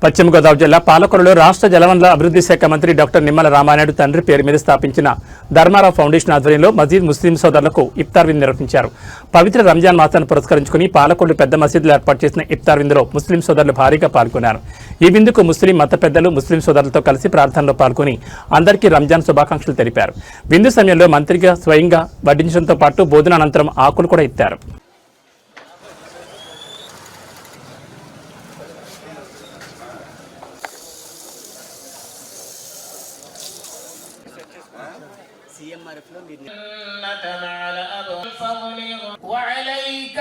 పశ్చిమ గోదావరి జిల్లా పాలకొల్లులో రాష్ట్ర జలవనరుల అభివృద్ధి శాఖ మంత్రి డాక్టర్ నిమ్మల రామానాయుడు తండ్రి పేరు మీద స్థాపించిన ధర్మారావు ఫౌండేషన్ ఆధ్వర్యంలో మసీద్ ముస్లిం సోదరులకు ఇఫ్తార్ విందు నిర్వహించారు. పవిత్ర రంజాన్ మాసాన్ని పురస్కరించుకుని పాలకొల్లు పెద్ద మసీదులో ఏర్పాటు చేసిన ఇఫ్తార్ విందులో ముస్లిం సోదరులు భారీగా పాల్గొన్నారు. ఈ విందుకు ముస్లిం మత పెద్దలు ముస్లిం సోదరులతో కలిసి ప్రార్థనలో పాల్గొని అందరికీ రంజాన్ శుభాకాంక్షలు తెలిపారు. విందు సమయంలో మంత్రిగా స్వయంగా వడ్డించడంతో పాటు భోజన అనంతరం ఆకులు కూడా ఇచ్చారు. CMRF లో మీరు وعليك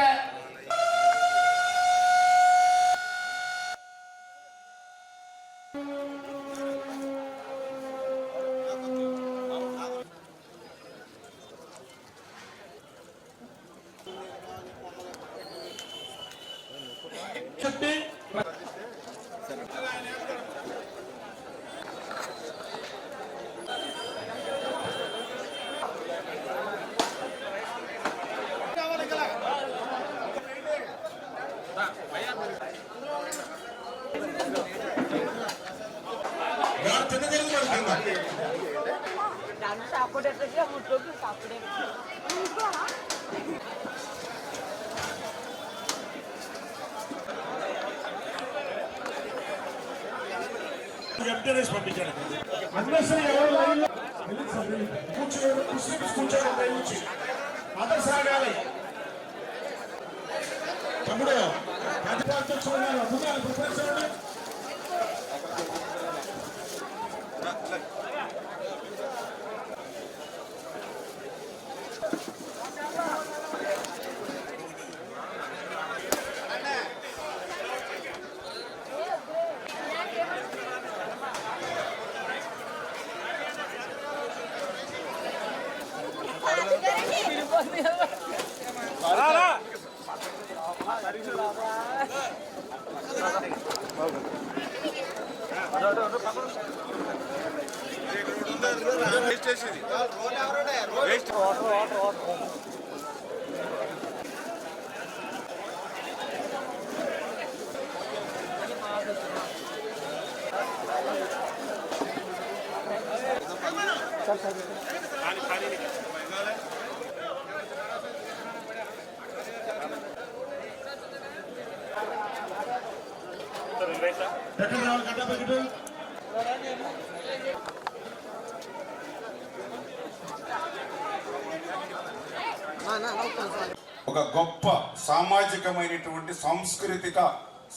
ఒక గొప్ప సామాజికమైనటువంటి సాంస్కృతిక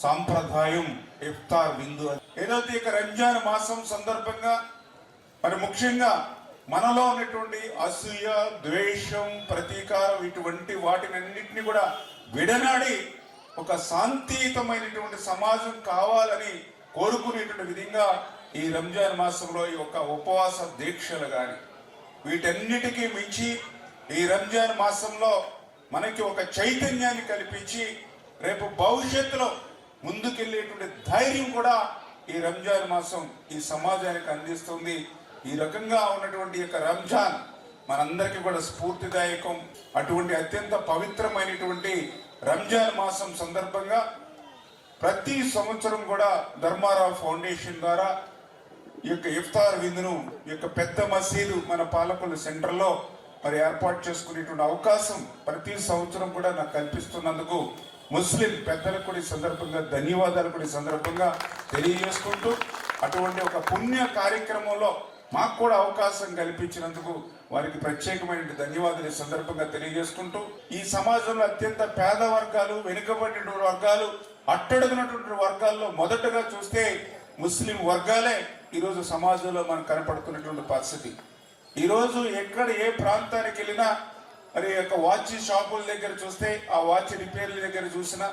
సాంప్రదాయం ఇఫ్తార్ విందు. ఏదైతే ఇక రంజాన్ మాసం సందర్భంగా మరి ముఖ్యంగా మనలో ఉన్నటువంటి అసూయ, ద్వేషం, ప్రతీకారం ఇటువంటి వాటినన్నింటినీ కూడా విడనాడి ఒక శాంతియుతమైనటువంటి సమాజం కావాలని కోరుకునేటువంటి విధంగా ఈ రంజాన్ మాసంలో ఈ యొక్క ఉపవాస దీక్షలు కానీ వీటన్నిటికీ మించి ఈ రంజాన్ మాసంలో మనకి ఒక చైతన్యాన్ని కల్పించి రేపు భవిష్యత్తులో ముందుకెళ్ళేటువంటి ధైర్యం కూడా ఈ రంజాన్ మాసం ఈ సమాజానికి అందిస్తుంది. ఈ రకంగా ఉన్నటువంటి యొక్క రంజాన్ మనందరికీ కూడా స్ఫూర్తిదాయకం. అటువంటి అత్యంత పవిత్రమైనటువంటి రంజాన్ మాసం సందర్భంగా ప్రతి సంవత్సరం కూడా ధర్మారావు ఫౌండేషన్ ద్వారా ఈ యొక్క ఇఫ్తార్ విందును ఈ యొక్క పెద్ద మసీదు మన పాలకొల్లు సెంటర్లో మరి ఏర్పాటు చేసుకునేటువంటి అవకాశం ప్రతి సంవత్సరం కూడా నాకు కల్పిస్తున్నందుకు ముస్లిం పెద్దలకు కూడా ఈ సందర్భంగా ధన్యవాదాలు కూడా ఈ సందర్భంగా తెలియజేసుకుంటూ అటువంటి ఒక పుణ్య కార్యక్రమంలో మాకు కూడా అవకాశం కల్పించినందుకు వారికి ప్రత్యేకమైన ధన్యవాదాలు ఈ సందర్భంగా తెలియజేసుకుంటూ ఈ సమాజంలో అత్యంత పేద వర్గాలు, వెనుకబడినటువంటి వర్గాలు, అట్టడుగునటువంటి వర్గాల్లో మొదటగా చూస్తే ముస్లిం వర్గాలే ఈరోజు సమాజంలో మనకు కనపడుతున్నటువంటి పరిస్థితి. ఈరోజు ఎక్కడ ఏ ప్రాంతానికి వెళ్ళినా మరి యొక్క వాచ్ షాపుల దగ్గర చూస్తే ఆ వాచ్ రిపేర్ల దగ్గర చూసినా,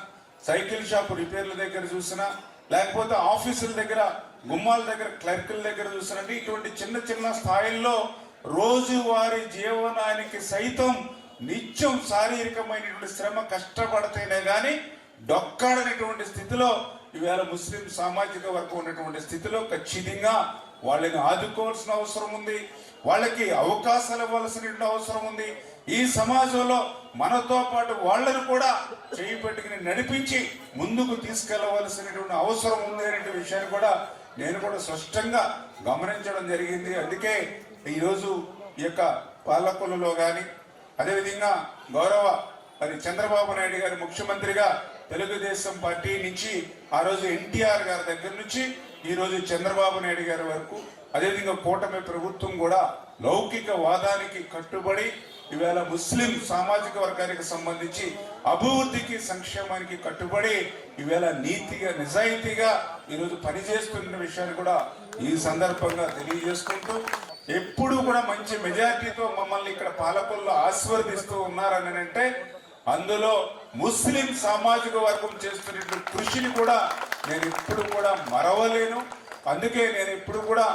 సైకిల్ షాపు రిపేర్ల దగ్గర చూసినా, లేకపోతే ఆఫీసుల దగ్గర, గుమ్మాల దగ్గర, క్లర్కుల దగ్గర చూసినంటే ఇటువంటి చిన్న చిన్న స్థాయిల్లో రోజువారీ జీవనానికి సైతం నిత్యం శారీరకమైనటువంటి శ్రమ కష్టపడితేనే కానీ డొక్కాడనటువంటి స్థితిలో ఈవేళ ముస్లిం సామాజిక వర్గం ఉన్నటువంటి స్థితిలో ఖచ్చితంగా వాళ్ళని ఆదుకోవాల్సిన అవసరం ఉంది. వాళ్ళకి అవకాశాలు ఇవ్వాల్సిన అవసరం ఉంది. ఈ సమాజంలో మనతో పాటు వాళ్ళను కూడా చేయి పట్టుకుని నడిపించి ముందుకు తీసుకెళ్లవలసినటువంటి అవసరం ఉంది అనే విషయాన్ని కూడా నేను కూడా స్పష్టంగా గమనించడం జరిగింది. అందుకే ఈరోజు ఈ యొక్క పాలకులలో కానీ అదేవిధంగా గౌరవ చంద్రబాబు నాయుడు గారి ముఖ్యమంత్రిగా తెలుగుదేశం పార్టీ నుంచి ఆ రోజు ఎన్టీఆర్ గారి దగ్గర నుంచి ఈ రోజు చంద్రబాబు నాయుడు గారి వరకు అదేవిధంగా కూటమి ప్రభుత్వం కూడా లౌకిక వాదానికి కట్టుబడి ఇవాళ ముస్లిం సామాజిక వర్గానికి సంబంధించి అభివృద్ధికి సంక్షేమానికి కట్టుబడి ఇవాళ నీతిగా నిజాయితీగా ఈరోజు పనిచేస్తున్న విషయాన్ని కూడా ఈ సందర్భంగా తెలియజేసుకుంటూ ఎప్పుడు కూడా మంచి మెజారిటీతో మమ్మల్ని ఇక్కడ పాలకుల్లో ఆశీర్వదిస్తూ ఉన్నారని అంటే అందులో ముస్లిం సామాజిక వర్గం చేస్తున్న కృషిని కూడా నేను ఎప్పుడు కూడా మరవలేను. అందుకే నేను ఎప్పుడు కూడా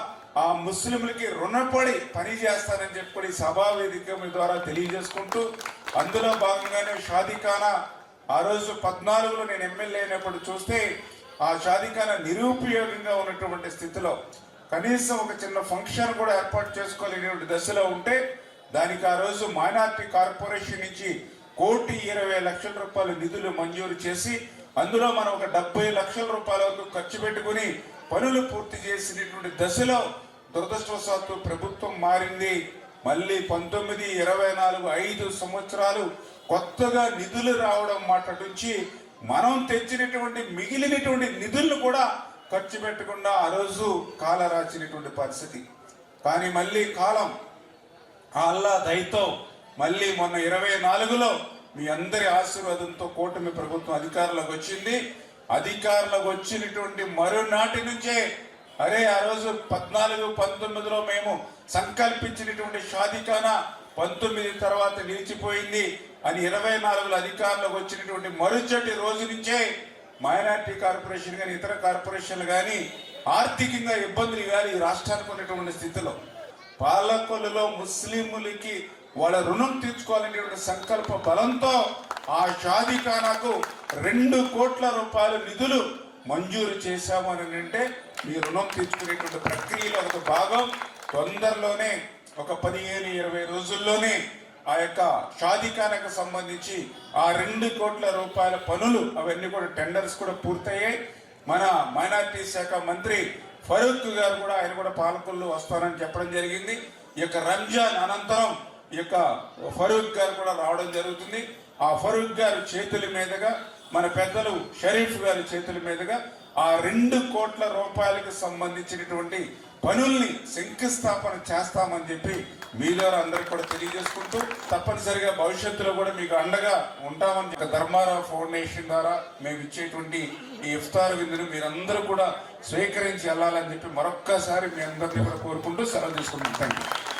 ఆ ముస్లింలకి రుణపడి పని చేస్తానని చెప్పి సభా వేదిక ద్వారా తెలియజేసుకుంటూ అందులో భాగంగానే షాదీఖానా ఆ రోజు 14లో నేను ఎమ్మెల్యే అయినప్పుడు చూస్తే ఆ షాదీఖానా నిరుపయోగంగా ఉన్నటువంటి స్థితిలో కనీసం ఒక చిన్న ఫంక్షన్ కూడా ఏర్పాటు చేసుకోలేనటువంటి దశలో ఉంటే దానికి ఆ రోజు మైనార్టీ కార్పొరేషన్ నుంచి 1,20,00,000 రూపాయల నిధులు మంజూరు చేసి అందులో మనం ఒక 70 లక్షల రూపాయల వరకు ఖర్చు పెట్టుకుని పనులు పూర్తి చేసినటువంటి దశలో దురదృష్టవశాత్తు ప్రభుత్వం మారింది. మళ్ళీ 19, 24, 5 సంవత్సరాలు కొత్తగా నిధులు రావడం మాట నుంచి మనం తెచ్చినటువంటి మిగిలినటువంటి నిధులను కూడా ఖర్చు పెట్టకుండా ఆ రోజు కాల రాచినటువంటి పరిస్థితి. కానీ మళ్ళీ కాలం అల్లా దయతో మళ్ళీ మొన్న 24లో మీ అందరి ఆశీర్వాదంతో కూటమి ప్రభుత్వం అధికారంలోకి వచ్చింది. అధికారంలోకి వచ్చినటువంటి మరునాటి నుంచే అరే ఆ రోజు 14, 19లో మేము సంకల్పించినటువంటి షాదీఖానా 19 తర్వాత నిలిచిపోయింది అని 24లో అధికారంలోకి వచ్చినటువంటి మరుచటి రోజు నుంచే మైనార్టీ కార్పొరేషన్ కానీ ఇతర కార్పొరేషన్లు కానీ ఆర్థికంగా ఇబ్బందులు కానీ ఈ రాష్ట్రానికి ఉన్నటువంటి స్థితిలో పాలకులలో ముస్లింలకి వాళ్ళ రుణం తీర్చుకోవాలనేటువంటి సంకల్ప బలంతో ఆ షాదీఖానాకు 2 కోట్ల రూపాయల నిధులు మంజూరు చేశామని అంటే మీ రుణం తీర్చుకునేటువంటి ప్రక్రియలో ఒక భాగం. తొందరలోనే ఒక 15-20 రోజుల్లోనే ఆ యొక్క షాదీఖానాకు సంబంధించి ఆ 2 కోట్ల రూపాయల పనులు అవన్నీ కూడా టెండర్స్ కూడా పూర్తయ్యాయి. మన మైనార్టీ శాఖ మంత్రి ఫరూక్ గారు కూడా ఆయన కూడా పాలకుల్లో వస్తారని చెప్పడం జరిగింది. ఈ యొక్క రంజాన్ అనంతరం ఈ యొక్క ఫరూక్ గారు కూడా రావడం జరుగుతుంది. ఆ ఫరూక్ గారి చేతుల మీదుగా మన పెద్దలు షరీఫ్ గారి చేతుల మీదుగా ఆ 2 కోట్ల రూపాయలకు సంబంధించినటువంటి పనుల్ని శంకుస్థాపన చేస్తామని చెప్పి మీలో అందరికి కూడా తెలియజేసుకుంటూ తప్పనిసరిగా భవిష్యత్తులో కూడా మీకు అండగా ఉంటామని ధర్మారావు ఫౌండేషన్ ద్వారా మేము ఇచ్చేటువంటి ఈ ఇఫ్తార్ విందును మీరందరూ కూడా స్వీకరించి వెళ్ళాలని చెప్పి మరొక్కసారి మీ అందరినీ కూడా కోరుకుంటూ సెలవు తీసుకుంటాం. Thank you.